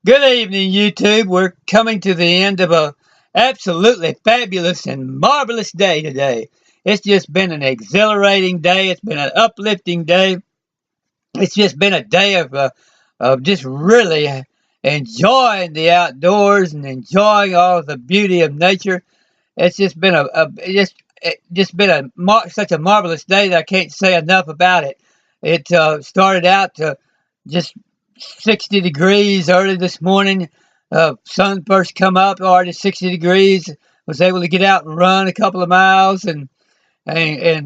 Good evening, YouTube. We're coming to the end of a absolutely fabulous and marvelous day today. It's just been an exhilarating day. It's been an uplifting day. It's just been a day of just really enjoying the outdoors and enjoying all the beauty of nature. It's just been just been such a marvelous day that I can't say enough about it. It started out to just 60 degrees early this morning. Sun first come up, already 60 degrees. Was able to get out and run a couple of miles and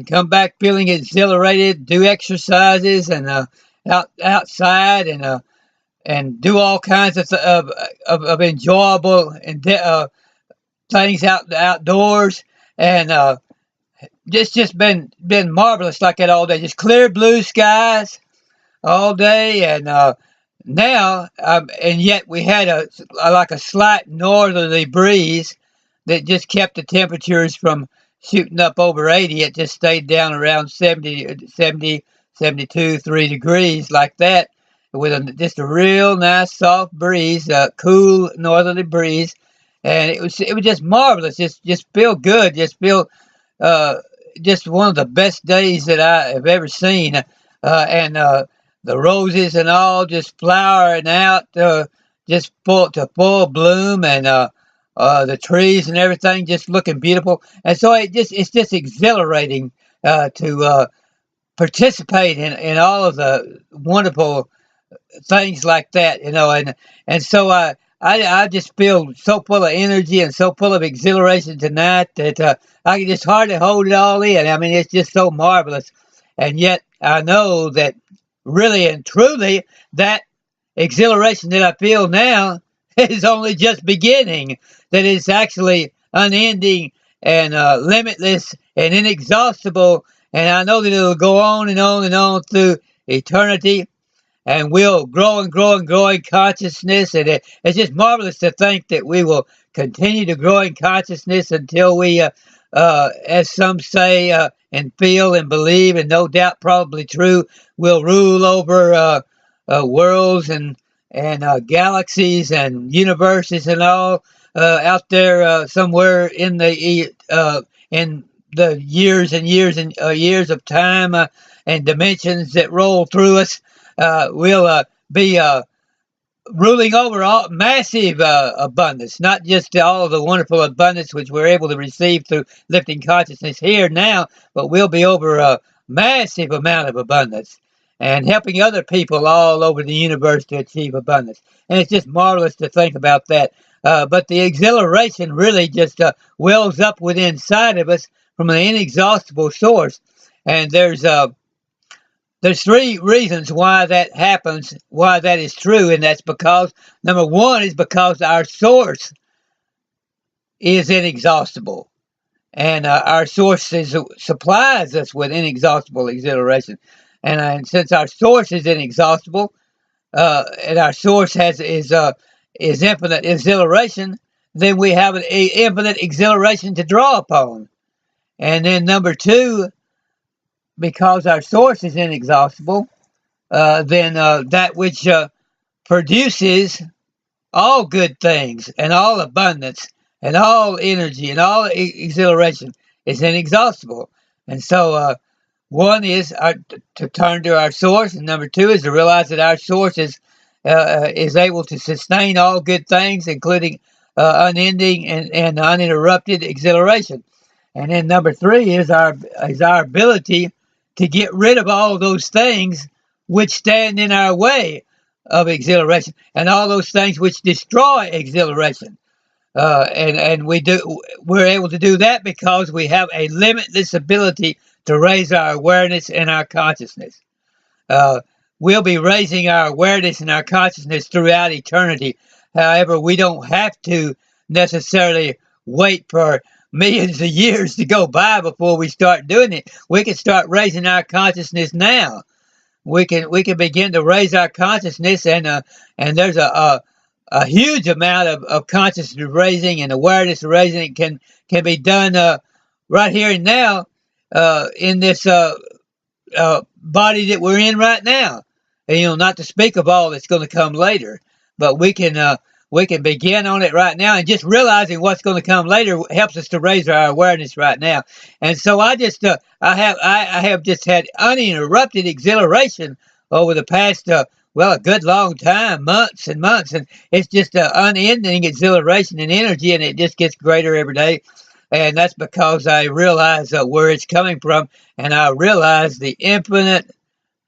come back feeling exhilarated. Do exercises and outside and do all kinds of enjoyable and things outdoors and just been marvelous like that all day. Just clear blue skies all day and yet we had a slight northerly breeze that just kept the temperatures from shooting up over 80. It just stayed down around 72 3 degrees like that with just a real nice soft breeze, cool northerly breeze. And it was just marvelous. Just feel good. Just feel uh, just one of the best days that I have ever seen. And the roses and all just flowering out, just full bloom, and the trees and everything just looking beautiful. And so it's just exhilarating to participate in all of the wonderful things like that, and so I just feel so full of energy and so full of exhilaration tonight that I can just hardly hold it all in. I mean, it's just so marvelous, and yet I know that really and truly that exhilaration that I feel now is only just beginning. That it's actually unending and limitless and inexhaustible, and I know that it'll go on and on and on through eternity and we'll grow and grow and grow in consciousness. And it's just marvelous to think that we will continue to grow in consciousness until we, as some say and feel and believe, and no doubt probably true, will rule over worlds and galaxies and universes and all out there somewhere in the years and years and years of time and dimensions that roll through us. We'll be ruling over all massive abundance, not just all of the wonderful abundance which we're able to receive through lifting consciousness here now, but we'll be over a massive amount of abundance and helping other people all over the universe to achieve abundance. And it's just marvelous to think about that. But the exhilaration really just wells up within inside of us from an inexhaustible source. And there's three reasons why that happens, why that is true, and that's because number one is because our source is inexhaustible, and our source supplies us with inexhaustible exhilaration, and since our source is inexhaustible, and our source is infinite exhilaration, then we have an infinite exhilaration to draw upon, and then number two, because our source is inexhaustible, then that which produces all good things and all abundance and all energy and all exhilaration is inexhaustible. And so one is to turn to our source, and number two is to realize that our source is able to sustain all good things, including unending and uninterrupted exhilaration. And then number three is our ability to get rid of all those things which stand in our way of exhilaration and all those things which destroy exhilaration. And we're able to do that because we have a limitless ability to raise our awareness and our consciousness. We'll be raising our awareness and our consciousness throughout eternity. However, we don't have to necessarily wait for millions of years to go by before we start doing it. We can start raising our consciousness now. We can begin to raise our consciousness, and there's a huge amount of consciousness raising and awareness raising can be done right here and now in this body that we're in right now. And, not to speak of all that's going to come later. but we can begin on it right now, and just realizing what's going to come later helps us to raise our awareness right now. And so I just I have just had uninterrupted exhilaration over the past well, a good long time, months and months, and it's just unending exhilaration and energy, and it just gets greater every day. And that's because I realize where it's coming from, and I realize the infinite,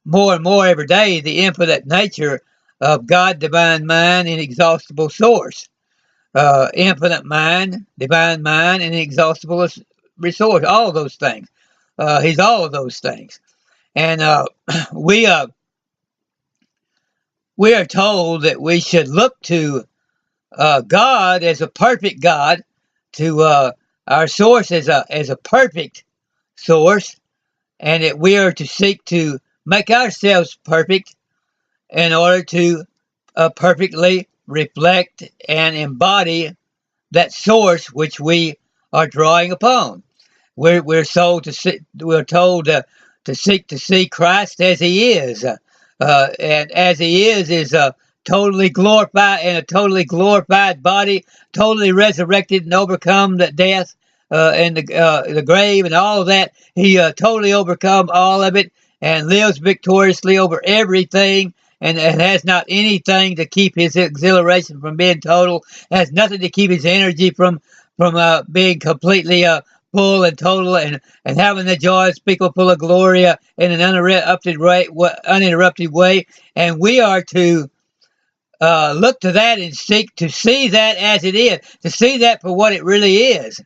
more and more every day, the infinite nature of God, divine mind, and inexhaustible source. Infinite mind, divine mind, and inexhaustible resource. All of those things. He's all of those things. And we we are told that we should look to God as a perfect God, to our source as a perfect source, and that we are to seek to make ourselves perfect in order to perfectly reflect and embody that source which we are drawing upon. We're told to seek to see Christ as He is, and as He is totally glorified in a totally glorified body, totally resurrected and overcome the death and the grave and all of that. He totally overcome all of it and lives victoriously over everything. And has not anything to keep his exhilaration from being total. Has nothing to keep his energy from being completely full and total, and having the joy unspeakable, full of glory in an uninterrupted way. And we are to look to that and seek to see that as it is, to see that for what it really is.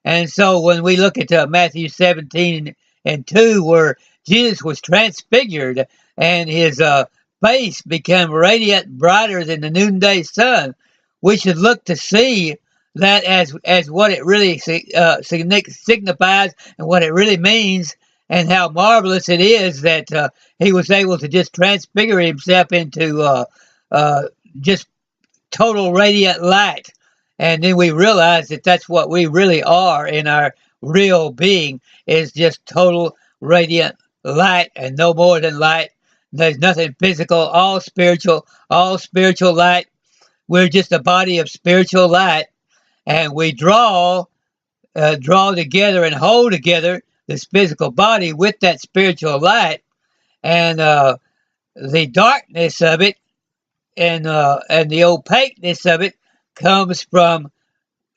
And so when we look at Matthew 17 and 2, where Jesus was transfigured and his face became radiant, brighter than the noonday sun, we should look to see that as what it really signifies and what it really means, and how marvelous it is that he was able to just transfigure himself into uh, just total radiant light. And then we realize that that's what we really are in our real being, is just total radiant light and no more than light. There's nothing physical, all spiritual light. We're just a body of spiritual light, and we draw together and hold together this physical body with that spiritual light, and the darkness of it and the opaqueness of it comes from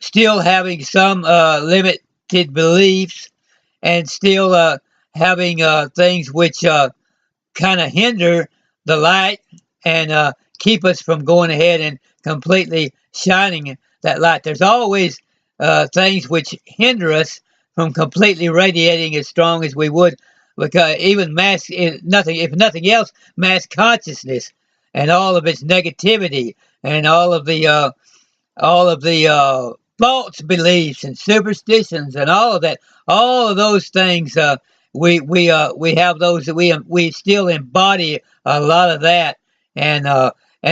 still having some limited beliefs, and still having things which kind of hinder the light and keep us from going ahead and completely shining that light. There's always things which hinder us from completely radiating as strong as we would, because even if nothing else, mass consciousness and all of its negativity and all of the false beliefs and superstitions and all of that, all of those things. We have those that we still embody a lot of that, and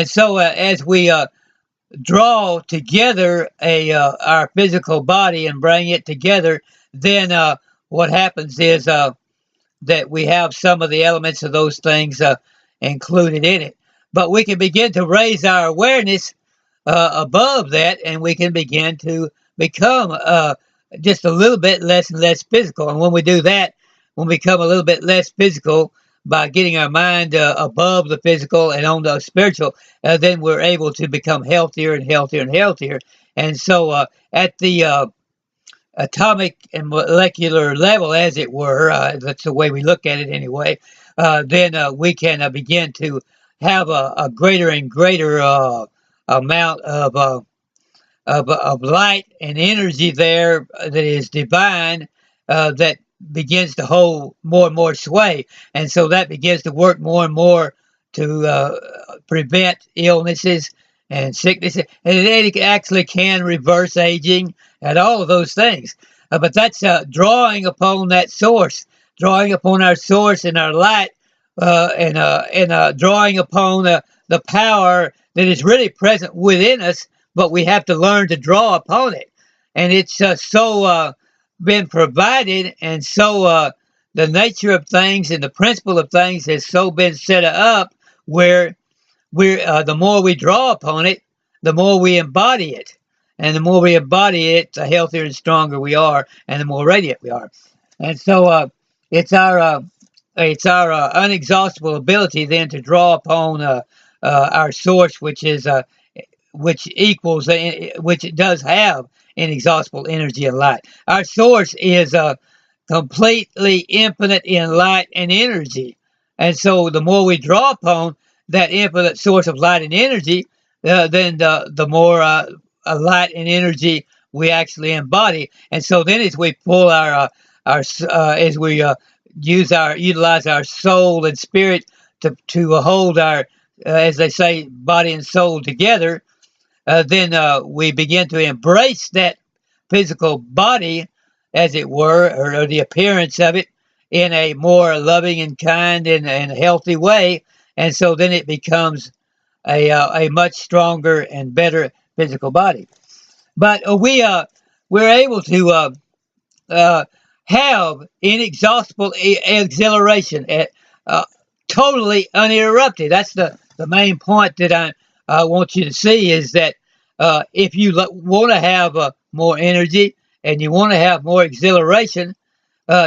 so as we draw together our physical body and bring it together, then what happens is that we have some of the elements of those things included in it. But we can begin to raise our awareness above that, and we can begin to become just a little bit less and less physical. And when we do that, when we become a little bit less physical by getting our mind above the physical and on the spiritual, then we're able to become healthier and healthier and healthier. And so at the atomic and molecular level, as it were, that's the way we look at it anyway, then we can begin to have a greater and greater amount of light and energy there that is divine, that begins to hold more and more sway. And so that begins to work more and more to prevent illnesses and sicknesses. And it actually can reverse aging and all of those things. But that's drawing upon that source, drawing upon our source and our light, and drawing upon the power that is really present within us, but we have to learn to draw upon it. And it's so been provided, and so the nature of things and the principle of things has so been set up where the more we draw upon it, the more we embody it. And the more we embody it, the healthier and stronger we are, and the more radiant we are. And so it's our unexhaustible ability then to draw upon our source, which equals, which it does have inexhaustible energy and light. Our source is completely infinite in light and energy. And so the more we draw upon that infinite source of light and energy, then the more light and energy we actually embody. And so then as we pull as we utilize our soul and spirit to hold our, as they say, body and soul together, then we begin to embrace that physical body, as it were, or the appearance of it, in a more loving and kind and healthy way. And so then it becomes a much stronger and better physical body. But we're able to have inexhaustible exhilaration, uh, totally uninterrupted. That's the main point that I want you to see, is that if you want to have more energy and you want to have more exhilaration,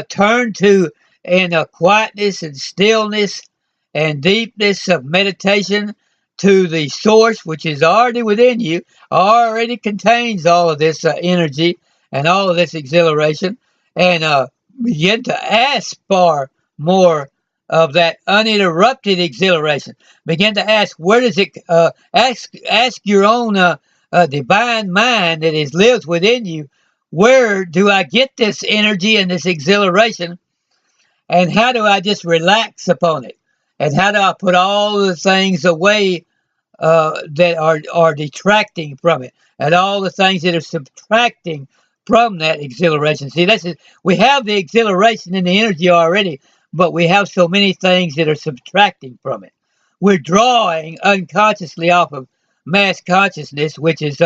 turn to in a quietness and stillness and deepness of meditation to the source, which is already within you, already contains all of this energy and all of this exhilaration, and begin to ask for more of that uninterrupted exhilaration. Begin to ask, where does it? Ask your own divine mind that lives within you. Where do I get this energy and this exhilaration? And how do I just relax upon it? And how do I put all the things away that are detracting from it, and all the things that are subtracting from that exhilaration? See, we have the exhilaration and the energy already, but we have so many things that are subtracting from it. We're drawing unconsciously off of mass consciousness, which is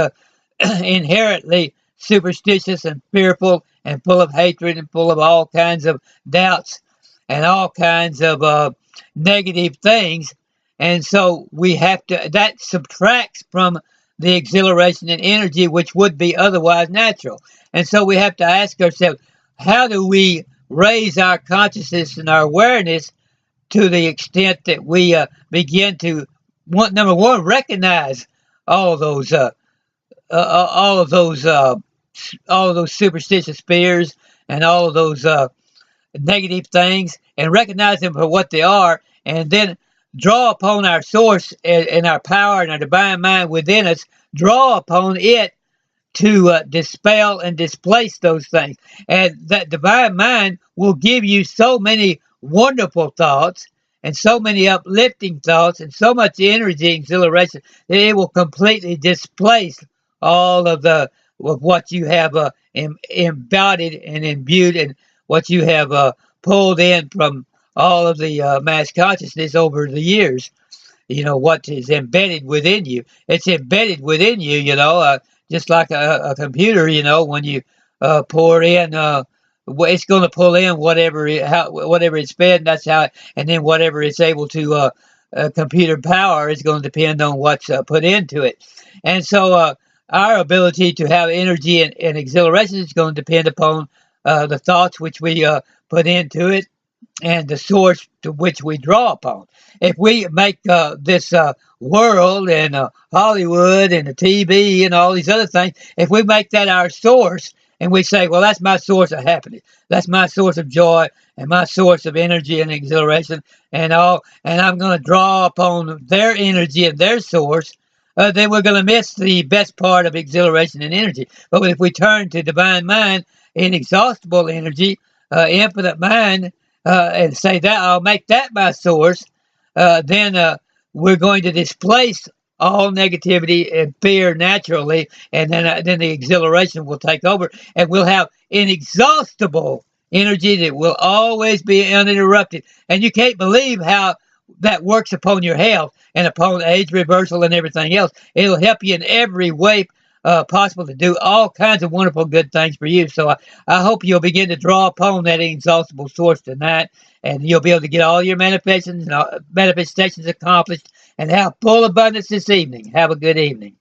inherently superstitious and fearful and full of hatred and full of all kinds of doubts and all kinds of negative things. And so that subtracts from the exhilaration and energy, which would be otherwise natural. And so we have to ask ourselves, how do we raise our consciousness and our awareness to the extent that we begin to, number one, recognize all of those all of those superstitious fears and all of those negative things, and recognize them for what they are, and then draw upon our source and our power and our divine mind within us, draw upon it to dispel and displace those things. And that divine mind will give you so many wonderful thoughts and so many uplifting thoughts and so much energy and exhilaration that it will completely displace all of what you have embodied and imbued, and what you have pulled in from all of the mass consciousness over the years. What is embedded within you. It's embedded within you, just like a computer, when you pour in, it's going to pull in whatever it's fed, that's how, and then whatever it's able to computer power is going to depend on what's put into it. And so our ability to have energy and exhilaration is going to depend upon the thoughts which we put into it, and the source to which we draw upon. If we make this world and Hollywood and the TV and all these other things, if we make that our source, and we say, well, that's my source of happiness, that's my source of joy, and my source of energy and exhilaration, and I'm going to draw upon their energy and their source, then we're going to miss the best part of exhilaration and energy. But if we turn to divine mind, inexhaustible energy, infinite mind, and say that I'll make that my source, then we're going to displace all negativity and fear naturally, and then the exhilaration will take over, and we'll have inexhaustible energy that will always be uninterrupted. And you can't believe how that works upon your health and upon age reversal and everything else. It'll help you in every way possible to do all kinds of wonderful good things for you. So I hope you'll begin to draw upon that inexhaustible source tonight, and you'll be able to get all your manifestations accomplished and have full abundance this evening. Have a good evening.